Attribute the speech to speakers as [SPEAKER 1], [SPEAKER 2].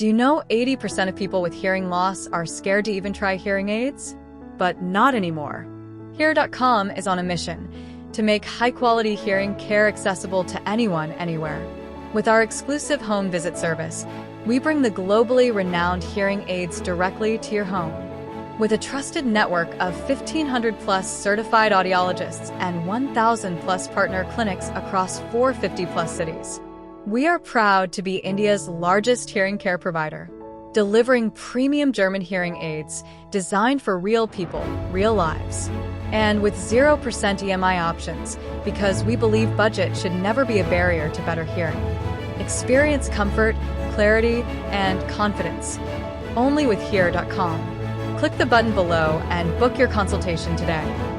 [SPEAKER 1] Do you know 80% of people with hearing loss are scared to even try hearing aids? But not anymore. Hear.com is on a mission to make high-quality hearing care accessible to anyone, anywhere. With our exclusive home visit service, we bring the globally renowned hearing aids directly to your home. With a trusted network of 1,500-plus certified audiologists and 1,000-plus partner clinics across 450-plus cities, we are proud to be India's largest hearing care provider, delivering premium German hearing aids designed for real people, real lives. And with 0% EMI options, because we believe budget should never be a barrier to better hearing. Experience comfort, clarity, and confidence only with Hear.com. Click the button below and book your consultation today.